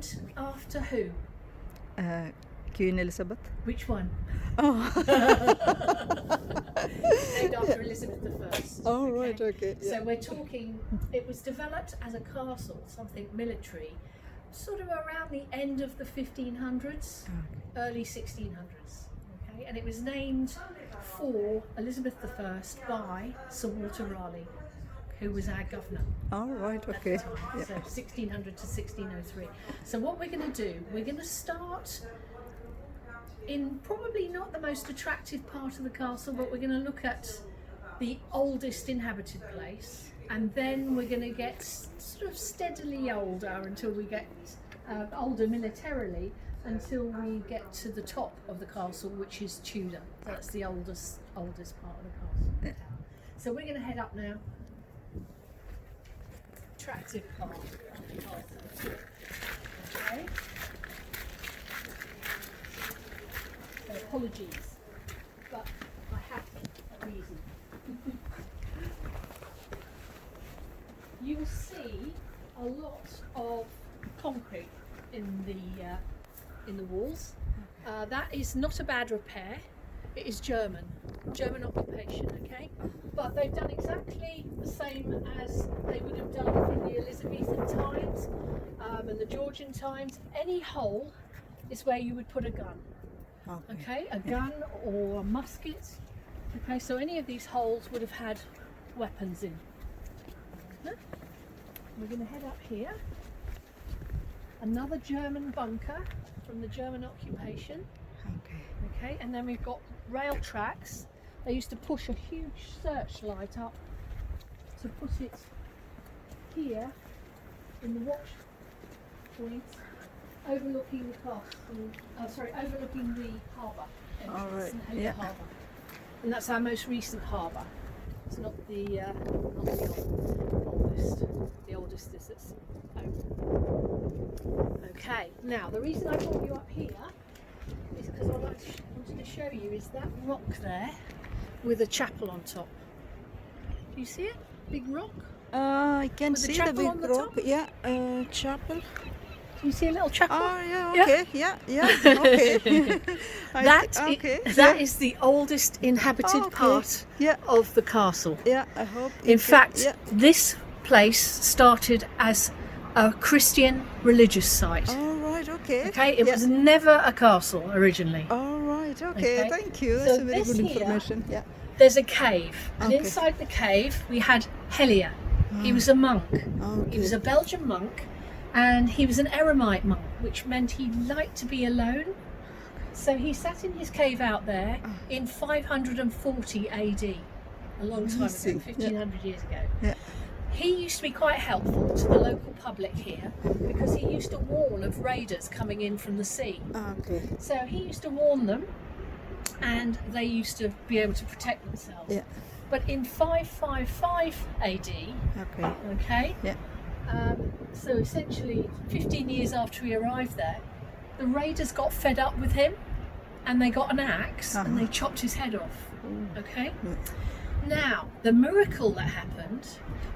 named after who? Queen Elizabeth. Which one? Oh. Named after Elizabeth I. Oh, right, okay. So Yeah. we're talking, it was developed as a castle, something military, sort of around the end of the 1500s, early 1600s. Okay, and it was named for Elizabeth I by Sir Walter Raleigh, who was our governor. Oh, right, okay. At the time. Yeah. So 1600 to 1603. So what we're going to do, we're going to start in probably not the most attractive part of the castle, but we're going to look at the oldest inhabited place, and then we're going to get sort of steadily older until we get older militarily, until we get to the top of the castle, which is Tudor. That's the oldest part of the castle. Yeah. So we're going to head up now. Attractive part of the castle. Okay. So apologies, but I have a reason. You'll see a lot of concrete in the walls. That is not a bad repair. It is German occupation, okay? But they've done exactly the same as they would have done in the Elizabethan times and the Georgian times. Any hole is where you would put a gun. Okay, a gun or a musket. Okay, so any of these holes would have had weapons in. We're going to head up here. Another German bunker from the German occupation. Okay, and then we've got rail tracks. They used to push a huge searchlight up to put it here in the watch point, overlooking the castle. Overlooking the harbour. All right. St Helier Yeah. Harbour. And that's our most recent harbour. It's not the oldest. The oldest is it's open. Okay. Now the reason I brought you up here is because what I wanted to show you is that rock there with a chapel on top. Do you see it? Big rock. I can With the see the chapel on big the rock. top? Yeah, chapel. Do you see a little chapel? Oh, yeah, Yeah. okay. Yeah, okay. That is the oldest inhabited Okay. part Yeah, of the castle. yeah, I hope. In fact, yeah. this place started as a Christian religious site. All right, okay. Okay, it yeah. was never a castle originally. All right, okay. Okay. Thank you. So That's a very this good here- information. Yeah. There's a cave, and Okay. inside the cave we had Helier. He was a monk. Okay. He was a Belgian monk, and he was an eremite monk, which meant he liked to be alone. So he sat in his cave out there in 540 AD, a long time ago, Amazing. 1500 years ago. Yeah. He used to be quite helpful to the local public here because he used to warn of raiders coming in from the sea. Okay. So he used to warn them, and they used to be able to protect themselves. Yeah. But in 555 AD, Okay. okay, Yeah. so essentially 15 years after he arrived there, the raiders got fed up with him, and they got an axe and they chopped his head off. Okay. Yeah. Now the miracle that happened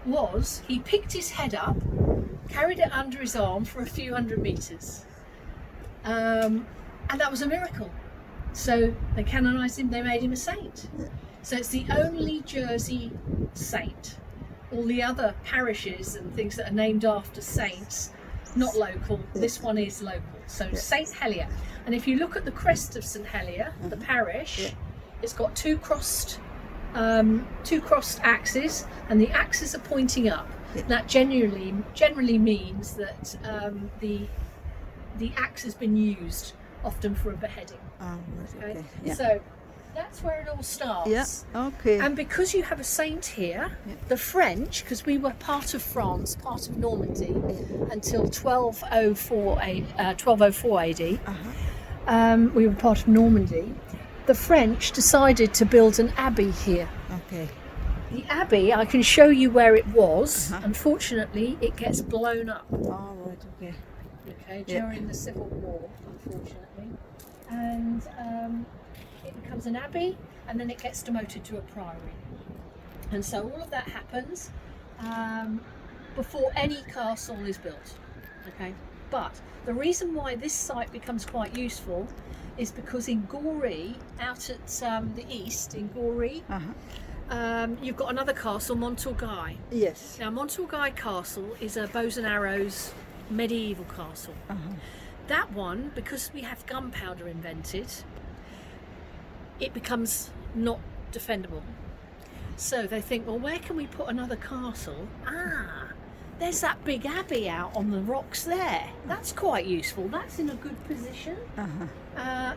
was he picked his head up, carried it under his arm for a few hundred meters, and that was a miracle. So they canonised him. They made him a saint. Yeah. So it's the only Jersey saint. All the other parishes and things that are named after saints, not local. This one is local. So Saint Helier. And if you look at the crest of St Helier, the parish, it's got two crossed axes, and the axes are pointing up. That generally means that the axe has been used often for a beheading. Right, Okay, okay. Yeah. so that's where it all starts. Yeah. Okay. And because you have a saint here, the French, because we were part of France, part of Normandy, until 1204 AD, we were part of Normandy. The French decided to build an abbey here. Okay. The abbey, I can show you where it was. Unfortunately, it gets blown up. All right. Okay. Okay, during the Civil War, unfortunately, and it becomes an abbey, and then it gets demoted to a priory, and so all of that happens before any castle is built. Okay, But the reason why this site becomes quite useful is because in Gorey, out at the east, in Gorey, you've got another castle, Montorgueil. Yes. Now, Montorgueil Castle is a bows and arrows medieval castle. That one, because we have gunpowder invented, it becomes not defendable. So they think, well, where can we put another castle? There's that big abbey out on the rocks there. That's quite useful. That's in a good position.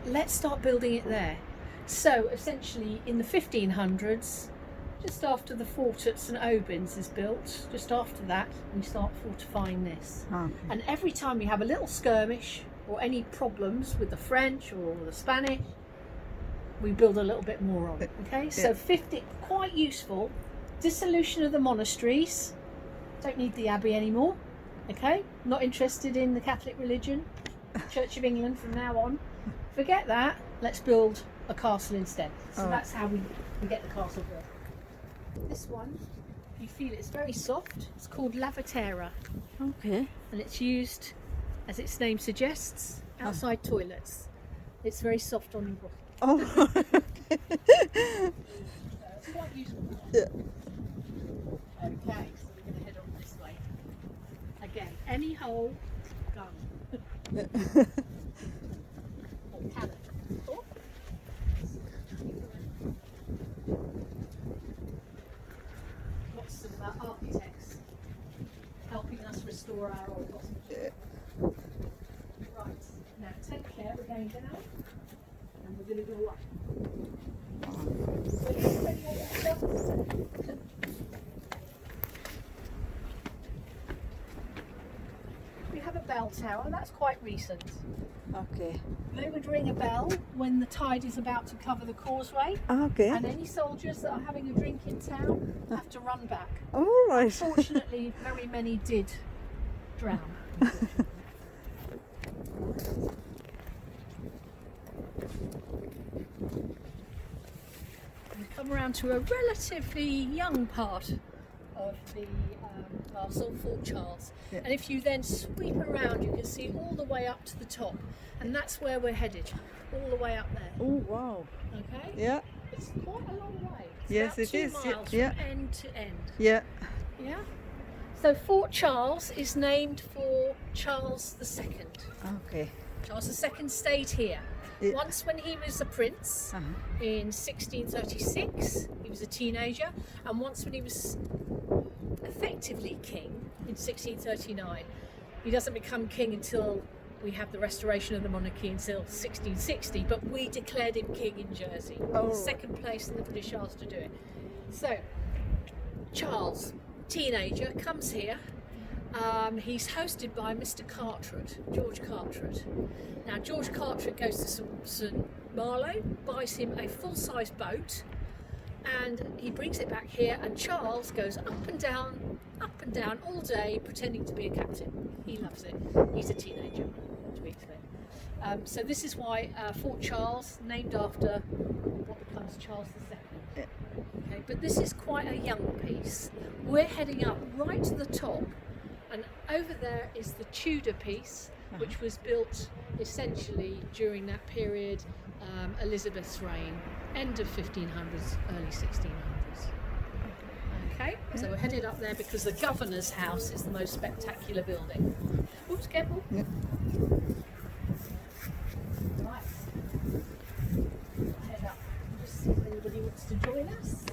Let's start building it there. So essentially in the 1500s, just after the fort at St Aubyn's is built, just after that, we start fortifying this. And every time we have a little skirmish or any problems with the French or the Spanish, we build a little bit more on it. Okay, so 50, quite useful. Dissolution of the monasteries. Don't need the abbey anymore. Okay, not interested in the Catholic religion, Church of England from now on. Forget that. Let's build a castle instead. So that's how we get the castle built. This one, you feel it's very soft. It's called Lavatera. Okay. And it's used, as its name suggests, outside toilets. It's very soft on your bottom. Oh. It's quite useful. Yeah. Okay, so we're going to head on this way. Again, any hole, gun. Or cannon. Oh. Got some architects helping us restore our old hospital. Right, now take care, we're going down and we're going to go up. So you ready all that stuff? We have a bell tower, that's quite recent. Okay. They would ring a bell when the tide is about to cover the causeway, Okay. and any soldiers that are having a drink in town have to run back. All right. Fortunately, very many did drown. We come around to a relatively young part of the castle, Fort Charles. Yeah. And if you then sweep around, you can see all the way up to the top, and that's where we're headed, all the way up there. Oh wow. Okay? Yeah. It's quite a long way. It's Yes, about it 2 is. miles Yeah. from end to end. Yeah. Yeah. So Fort Charles is named for Charles II. Okay. Charles II stayed here. Yeah. Once when he was a prince in 1636, he was a teenager, and once when he was effectively king in 1639. He doesn't become king until we have the restoration of the monarchy until 1660, but we declared him king in Jersey. Second place in the British Isles to do it. So Charles, teenager, comes here. He's hosted by Mr. Carteret, George Carteret. Now George Carteret goes to St Malo, buys him a full-size boat, and he brings it back here, and Charles goes up and down all day pretending to be a captain. He loves it. He's a teenager, to be clear. So this is why Fort Charles, named after what becomes Charles II. Okay, but this is quite a young piece. We're heading up right to the top, and over there is the Tudor piece, which was built essentially during that period, Elizabeth's reign, end of 1500s, early 1600s. Okay, so we're headed up there because the governor's house is the most spectacular building. Oops, careful. Yeah. Right. Head up. Just see if anybody wants to join us.